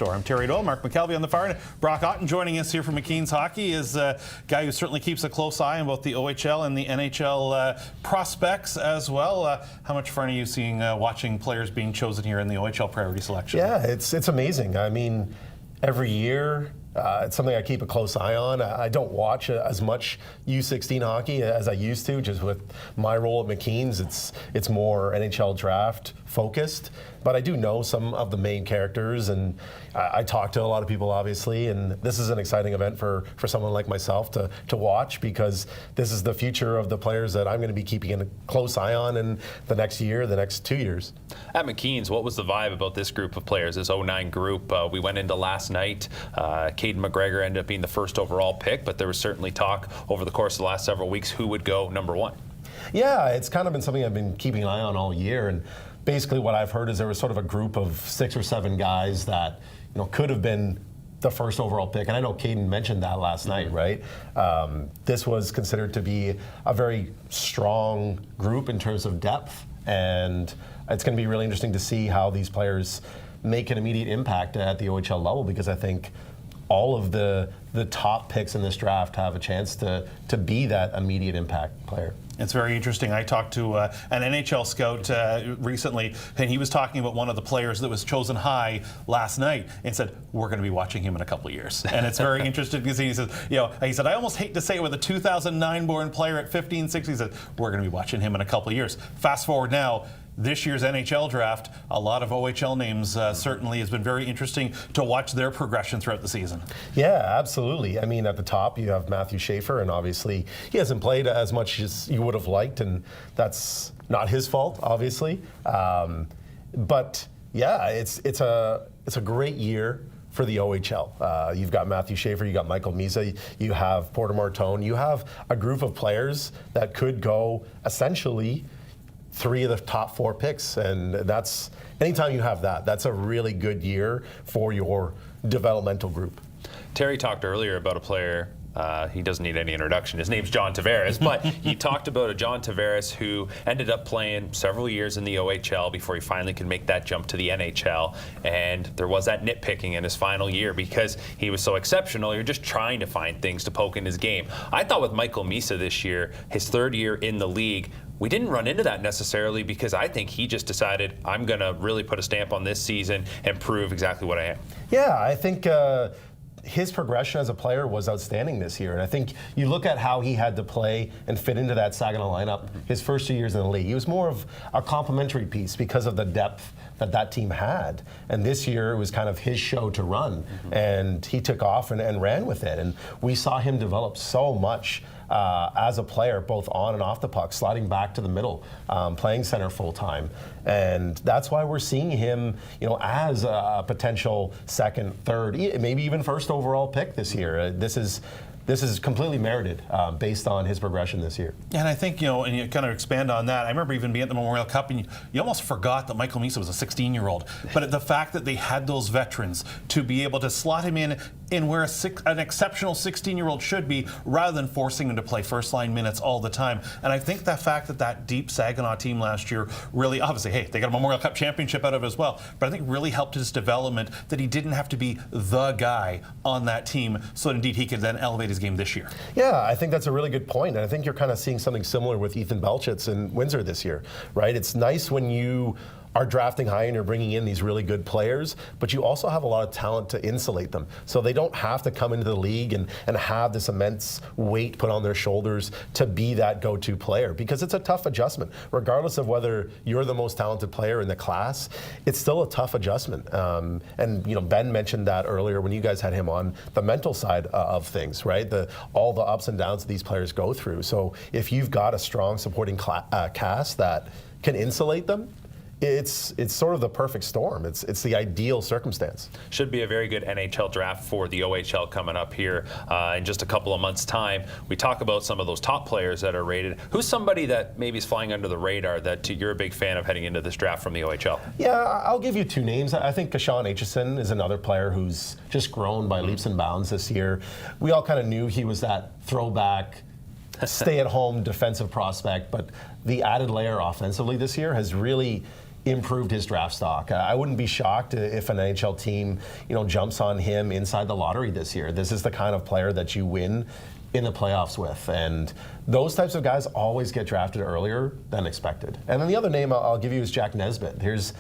I'm Terry Doyle, Mark McKelvey on the far end. Brock Otten joining us here from McKeen's Hockey is a guy who certainly keeps a close eye on both the OHL and the NHL prospects as well. How much fun are you seeing watching players being chosen here in the OHL priority selection? Yeah, it's amazing. I mean, every year it's something I keep a close eye on. I don't watch as much U16 hockey as I used to, just with my role at McKeen's. It's more NHL draft focused, but I do know some of the main characters, and I talk to a lot of people, obviously, and this is an exciting event for someone like myself to watch, because this is the future of the players that I'm going to be keeping a close eye on in the next year, the next 2 years. At McKeen's, what was the vibe about this group of players, this 09 group? We went into last night. Caden McGregor ended up being the first overall pick, but there was certainly talk over the course of the last several weeks who would go number one. Yeah, it's kind of been something I've been keeping an eye on all year, and basically what I've heard is there was sort of a group of 6 or 7 guys that could have been the first overall pick, and I know Caden mentioned that last night, right? This was considered to be a very strong group in terms of depth, and it's going to be really interesting to see how these players make an immediate impact at the OHL level, because I think all of the top picks in this draft have a chance to be that immediate impact player. It's very interesting. I talked to an NHL scout recently, and he was talking about one of the players that was chosen high last night, and said, we're going to be watching him in a couple of years. And it's very interesting because he says, he said, I almost hate to say it, with a 2009 born player at 15, 16, he said, we're going to be watching him in a couple of years. Fast forward now, this year's NHL draft, a lot of OHL names certainly has been very interesting to watch their progression throughout the season. Yeah, absolutely. I mean, at the top, you have Matthew Schaefer, and obviously he hasn't played as much as you would have liked, and that's not his fault, obviously. But yeah, it's a great year for the OHL. You've got Matthew Schaefer, you got Michael Misa, you have Porter Martone, you have a group of players that could go essentially 3 of the top 4 picks, and that's, anytime you have that, that's a really good year for your developmental group. Terry talked earlier about a player, he doesn't need any introduction, his name's John Tavares, but he talked about a John Tavares who ended up playing several years in the OHL before he finally could make that jump to the NHL, and there was that nitpicking in his final year because he was so exceptional. You're just trying to find things to poke in his game. I thought with Michael Misa this year, his 3rd year in the league, we didn't run into that necessarily, because I think he just decided, I'm going to really put a stamp on this season and prove exactly what I am. Yeah, I think his progression as a player was outstanding this year. And I think you look at how he had to play and fit into that Saginaw lineup his first 2 years in the league. He was more of a complementary piece because of the depth that team had. And this year it was kind of his show to run. And he took off and ran with it. And we saw him develop so much as a player, both on and off the puck, sliding back to the middle, playing center full time. And that's why we're seeing him, as a potential 2nd, 3rd, maybe even 1st overall pick this year. This is completely merited based on his progression this year. And I think, and you kind of expand on that, I remember even being at the Memorial Cup, and you almost forgot that Michael Misa was a 16-year-old. But the fact that they had those veterans to be able to slot him in where an exceptional 16-year-old should be, rather than forcing him to play first-line minutes all the time. And I think the fact that deep Saginaw team last year really, obviously, hey, they got a Memorial Cup championship out of it as well, but I think really helped his development, that he didn't have to be the guy on that team, so indeed he could then elevate his game this year. Yeah, I think that's a really good point. And I think you're kind of seeing something similar with Ethan Belchitz in Windsor this year, right? It's nice when you are drafting high and you're bringing in these really good players, but you also have a lot of talent to insulate them. So they don't have to come into the league and have this immense weight put on their shoulders to be that go-to player, because it's a tough adjustment. Regardless of whether you're the most talented player in the class, it's still a tough adjustment. And Ben mentioned that earlier when you guys had him on, the mental side of things, right? All the ups and downs that these players go through. So if you've got a strong supporting cast that can insulate them, it's sort of the perfect storm. It's the ideal circumstance. Should be a very good NHL draft for the OHL coming up here in just a couple of months' time. We talk about some of those top players that are rated. Who's somebody that maybe is flying under the radar that you're a big fan of heading into this draft from the OHL? Yeah, I'll give you 2 names. I think Kashawn Aitchison is another player who's just grown by leaps and bounds this year. We all kind of knew he was that throwback, stay-at-home defensive prospect, but the added layer offensively this year has really improved his draft stock. I wouldn't be shocked if an NHL team, jumps on him inside the lottery this year. This is the kind of player that you win in the playoffs with, and those types of guys always get drafted earlier than expected. And then the other name I'll give you is Jack Nesbitt. Here's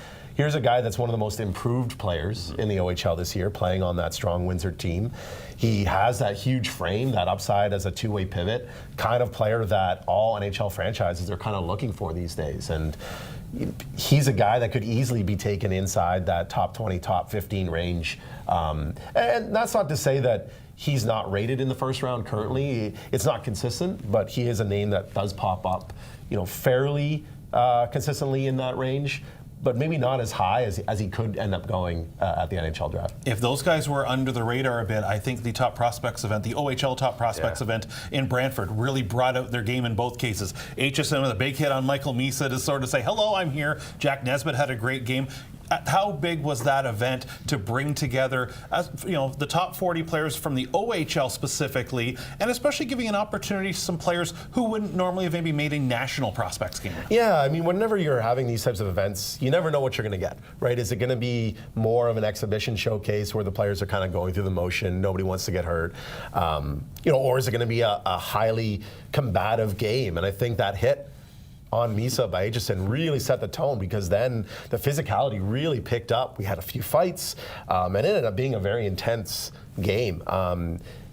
a guy that's one of the most improved players in the OHL this year, playing on that strong Windsor team. He has that huge frame, that upside as a two-way pivot, kind of player that all NHL franchises are kind of looking for these days. And he's a guy that could easily be taken inside that top 20, top 15 range. And that's not to say that he's not rated in the first round currently. It's not consistent, but he is a name that does pop up, fairly consistently in that range, but maybe not as high as he could end up going at the NHL draft. If those guys were under the radar a bit, I think the Top Prospects event, the OHL Top Prospects event in Brantford, really brought out their game in both cases. HSN with a big hit on Michael Misa to sort of say, hello, I'm here. Jack Nesbitt had a great game. How big was that event to bring together, the top 40 players from the OHL specifically, and especially giving an opportunity to some players who wouldn't normally have maybe made a national prospects game? Yeah, I mean, whenever you're having these types of events, you never know what you're going to get, right? Is it going to be more of an exhibition showcase where the players are kind of going through the motion, nobody wants to get hurt, or is it going to be a highly combative game? And I think that hit on Misa by Aitchison really set the tone, because then the physicality really picked up. We had a few fights, and it ended up being a very intense game.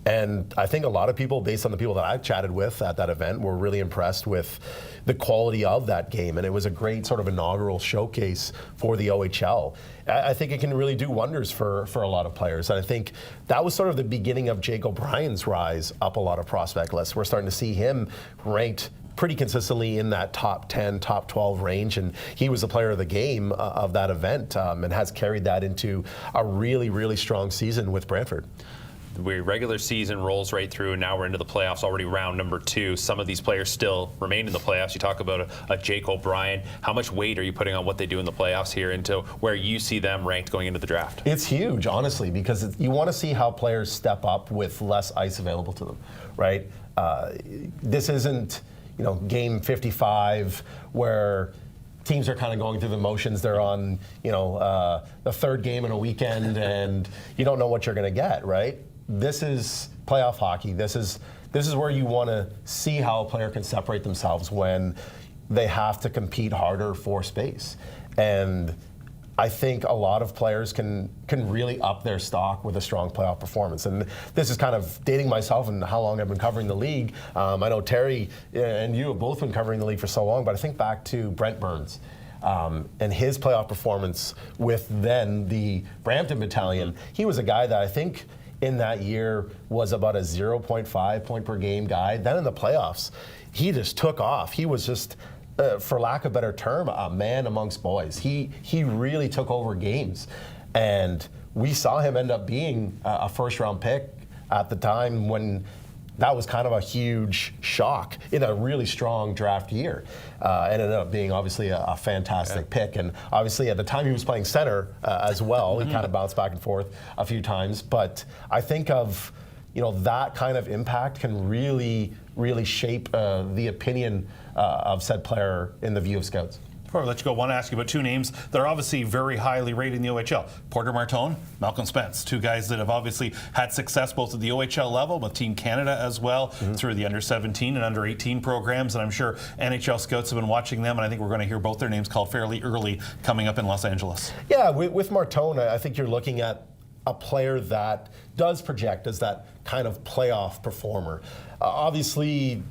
And I think a lot of people, based on the people that I've chatted with at that event, were really impressed with the quality of that game. And it was a great sort of inaugural showcase for the OHL. I think it can really do wonders for a lot of players. And I think that was sort of the beginning of Jake O'Brien's rise up a lot of prospect lists. We're starting to see him ranked pretty consistently in that top 10, top 12 range, and he was the player of the game of that event, and has carried that into a really, really strong season with Brantford. The regular season rolls right through, and now we're into the playoffs, already round number 2. Some of these players still remain in the playoffs. You talk about a Jake O'Brien. How much weight are you putting on what they do in the playoffs here into where you see them ranked going into the draft? It's huge, honestly, because you want to see how players step up with less ice available to them, right? This isn't game 55 where teams are kind of going through the motions. They're on, the third game in a weekend, and you don't know what you're going to get, right? This is playoff hockey. This is where you want to see how a player can separate themselves when they have to compete harder for space. And I think a lot of players can really up their stock with a strong playoff performance. And this is kind of dating myself and how long I've been covering the league. I know Terry and you have both been covering the league for so long, but I think back to Brent Burns and his playoff performance with then the Brampton Battalion. He was a guy that I think in that year was about a 0.5 point per game guy. Then in the playoffs, he just took off. He was just, for lack of a better term, a man amongst boys. He really took over games. And we saw him end up being a first-round pick at the time when that was kind of a huge shock in a really strong draft year. Ended up being obviously a fantastic pick. And obviously at the time he was playing center as well. He kind of bounced back and forth a few times. But I think of, that kind of impact can really, really shape the opinion of said player in the view of scouts. Before I let you go, I want to ask you about two names that are obviously very highly rated in the OHL. Porter Martone, Malcolm Spence, two guys that have obviously had success both at the OHL level with Team Canada as well, through the under-17 and under-18 programs, and I'm sure NHL scouts have been watching them, and I think we're going to hear both their names called fairly early coming up in Los Angeles. Yeah, with Martone, I think you're looking at a player that does project as that kind of playoff performer. Obviously,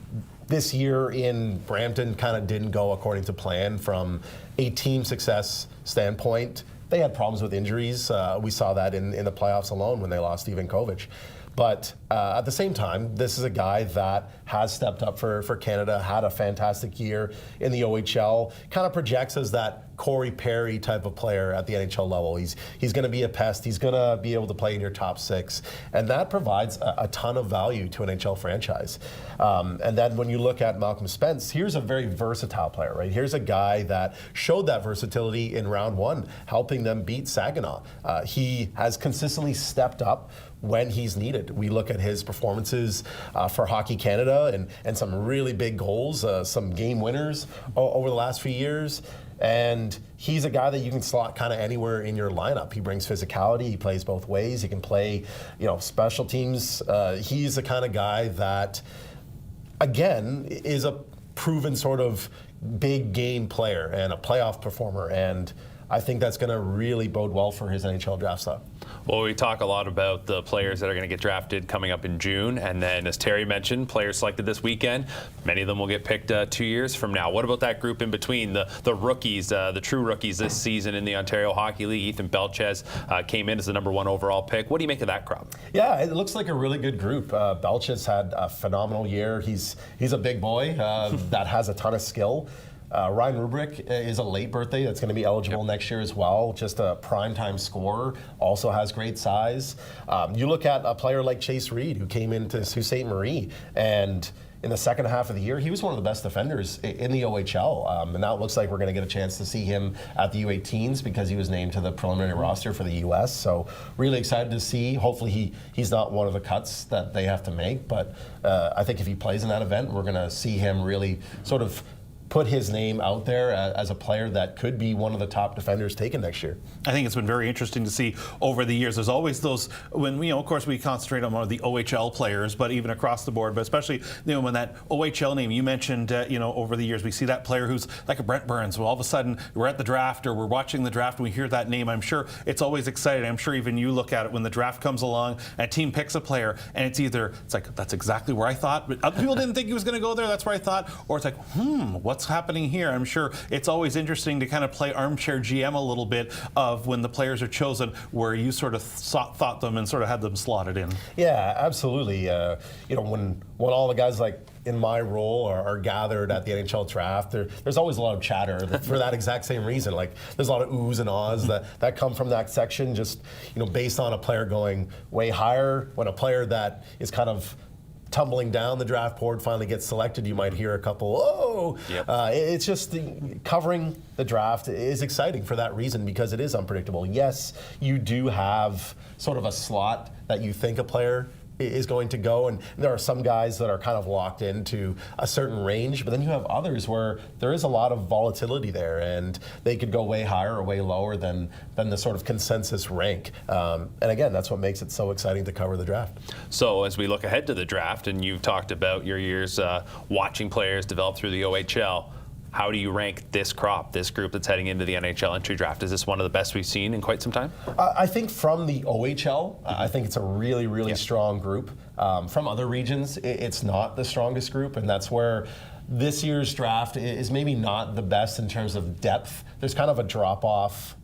this year in Brampton kind of didn't go according to plan from a team success standpoint. They had problems with injuries. We saw that in the playoffs alone when they lost Steven Kovic. But at the same time, this is a guy that has stepped up for Canada, had a fantastic year in the OHL, kind of projects as that Corey Perry type of player at the NHL level. He's going to be a pest. He's going to be able to play in your top 6. And that provides a ton of value to an NHL franchise. And then when you look at Malcolm Spence, here's a very versatile player, right? Here's a guy that showed that versatility in round 1, helping them beat Saginaw. He has consistently stepped up when he's needed. We look at his performances for Hockey Canada and some really big goals, some game winners over the last few years. And he's a guy that you can slot kind of anywhere in your lineup. He brings physicality. He plays both ways. He can play, special teams. He's the kind of guy that, again, is a proven sort of big game player and a playoff performer. And I think that's going to really bode well for his NHL draft stock. Well, we talk a lot about the players that are going to get drafted coming up in June. And then, as Terry mentioned, players selected this weekend, many of them will get picked 2 years from now. What about that group in between, the rookies, the true rookies this season in the Ontario Hockey League? Ethan Belchez came in as the #1 overall pick. What do you make of that crop? Yeah, it looks like a really good group. Belchez had a phenomenal year. He's a big boy that has a ton of skill. Ryan Rubrick is a late birthday that's going to be eligible next year as well. Just a primetime scorer, also has great size. You look at a player like Chase Reed, who came into Sault Ste. Marie, and in the second half of the year, he was one of the best defenders in the OHL. And now it looks like we're going to get a chance to see him at the U18s because he was named to the preliminary roster for the U.S. So really excited to see. Hopefully he's not one of the cuts that they have to make. But I think if he plays in that event, we're going to see him really sort of put his name out there as a player that could be one of the top defenders taken next year. I think it's been very interesting to see over the years. There's always those, when, of course, we concentrate on one of the OHL players, but even across the board, but especially, when that OHL name you mentioned, over the years, we see that player who's like a Brent Burns. Well, all of a sudden, we're at the draft or we're watching the draft and we hear that name. I'm sure it's always exciting. I'm sure even you look at it when the draft comes along and a team picks a player and it's like, that's exactly where I thought, but other people didn't think he was going to go there. That's where I thought. Or it's like, what's happening here? I'm sure it's always interesting to kind of play armchair GM a little bit of when the players are chosen, where you sort of thought them and sort of had them slotted in. Yeah, absolutely. When all the guys like in my role are gathered at the NHL draft, there's always a lot of chatter for that exact same reason. Like there's a lot of oohs and ahs that come from that section, just based on a player going way higher. When a player that is kind of tumbling down the draft board finally gets selected, you might hear a couple, oh! Yep. It's just covering the draft is exciting for that reason because it is unpredictable. Yes, you do have sort of a slot that you think a player is going to go, and there are some guys that are kind of locked into a certain range, but then you have others where there is a lot of volatility there, and they could go way higher or way lower than the sort of consensus rank. And again, that's what makes it so exciting to cover the draft. So as we look ahead to the draft, and you've talked about your years watching players develop through the OHL, how do you rank this crop, this group that's heading into the NHL entry draft? Is this one of the best we've seen in quite some time? I think from the OHL, I think it's a really, really strong group. From other regions, it's not the strongest group, and that's where this year's draft is maybe not the best in terms of depth. There's kind of a drop-off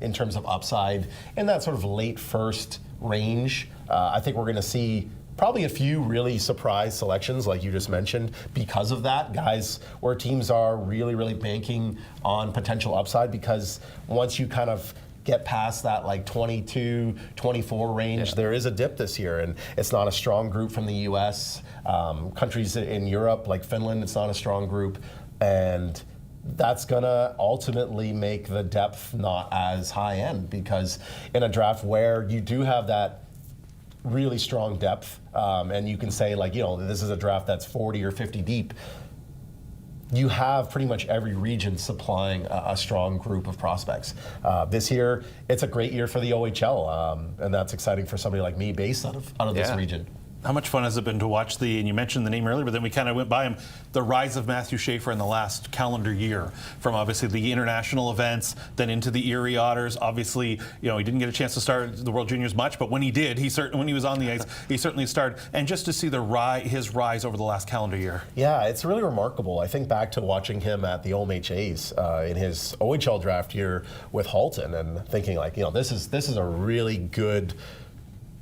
in terms of upside in that sort of late first range. I think we're going to see probably a few really surprise selections, like you just mentioned, because of that. Guys where teams are really, really banking on potential upside, because once you kind of get past that like 22, 24 range, there is a dip this year, and it's not a strong group from the US. Countries in Europe, like Finland, it's not a strong group, and that's gonna ultimately make the depth not as high end, because in a draft where you do have that really strong depth, and you can say like, this is a draft that's 40 or 50 deep, you have pretty much every region supplying a strong group of prospects. This year, it's a great year for the OHL, and that's exciting for somebody like me based out of this region. How much fun has it been to watch and you mentioned the name earlier, but then we kind of went by him, the rise of Matthew Schaefer in the last calendar year, from obviously the international events, then into the Erie Otters. Obviously, he didn't get a chance to start the World Juniors much, but when he did, when he was on the ice, he certainly started. And just to see his rise over the last calendar year. Yeah, it's really remarkable. I think back to watching him at the OMHAs in his OHL draft year with Halton, and thinking like, this is a really good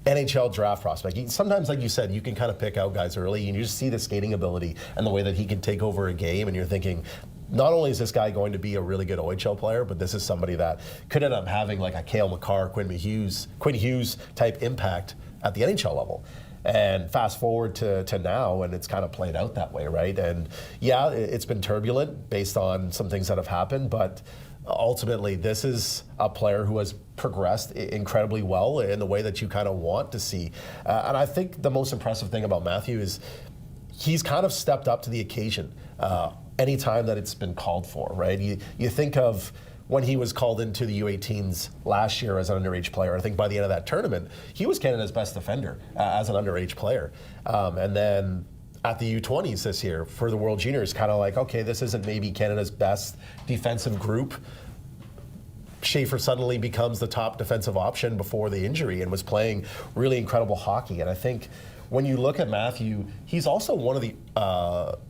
NHL draft prospect. Sometimes, like you said, you can kind of pick out guys early and you just see the skating ability and the way that he can take over a game, and you're thinking, not only is this guy going to be a really good OHL player, but this is somebody that could end up having like a Cale Makar, Quinn Hughes type impact at the NHL level. And fast forward to now, and it's kind of played out that way, right? And yeah, it's been turbulent based on some things that have happened, but ultimately, this is a player who has progressed incredibly well in the way that you kind of want to see. And I think the most impressive thing about Matthew is he's kind of stepped up to the occasion anytime that it's been called for, right? You think of when he was called into the U18s last year as an underage player. I think by the end of that tournament, he was Canada's best defender as an underage player. And then at the U20s this year for the World Juniors, kind of like, okay, this isn't maybe Canada's best defensive group. Schaefer suddenly becomes the top defensive option before the injury and was playing really incredible hockey. And I think when you look at Matthew, he's also one of the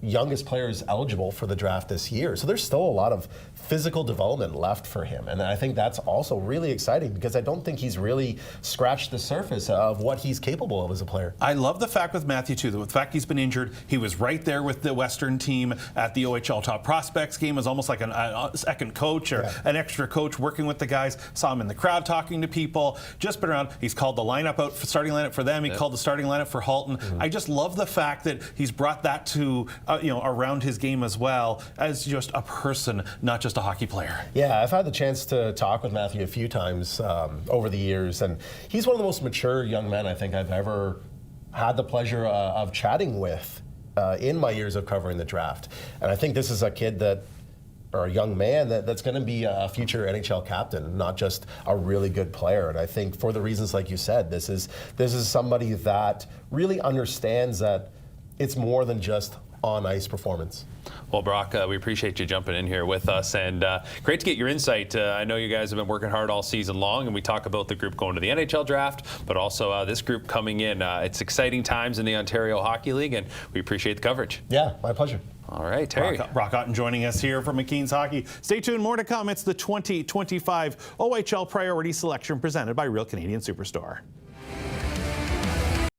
youngest players eligible for the draft this year. So there's still a lot of physical development left for him. And I think that's also really exciting because I don't think he's really scratched the surface of what he's capable of as a player. I love the fact with Matthew, too, that with the fact he's been injured, he was right there with the Western team at the OHL Top Prospects game as almost like a second coach or an extra coach working with the guys. Saw him in the crowd talking to people, just been around. He's called the lineup out, for starting lineup for them. He called the starting lineup for Halton. I just love the fact that he's brought that to, around his game as well as just a person, not just a hockey player. Yeah, I've had the chance to talk with Matthew a few times over the years, and he's one of the most mature young men I think I've ever had the pleasure of chatting with in my years of covering the draft. And I think this is a kid or a young man that's going to be a future NHL captain, not just a really good player. And I think for the reasons like you said, this is somebody that really understands that it's more than just on-ice performance. Well, Brock, we appreciate you jumping in here with us, and great to get your insight. I know you guys have been working hard all season long, and we talk about the group going to the NHL draft, but also this group coming in. It's exciting times in the Ontario Hockey League, and we appreciate the coverage. Yeah, my pleasure. All right, Terry. Brock Otten joining us here from McKeen's Hockey. Stay tuned, more to come. It's the 2025 OHL Priority Selection presented by Real Canadian Superstore.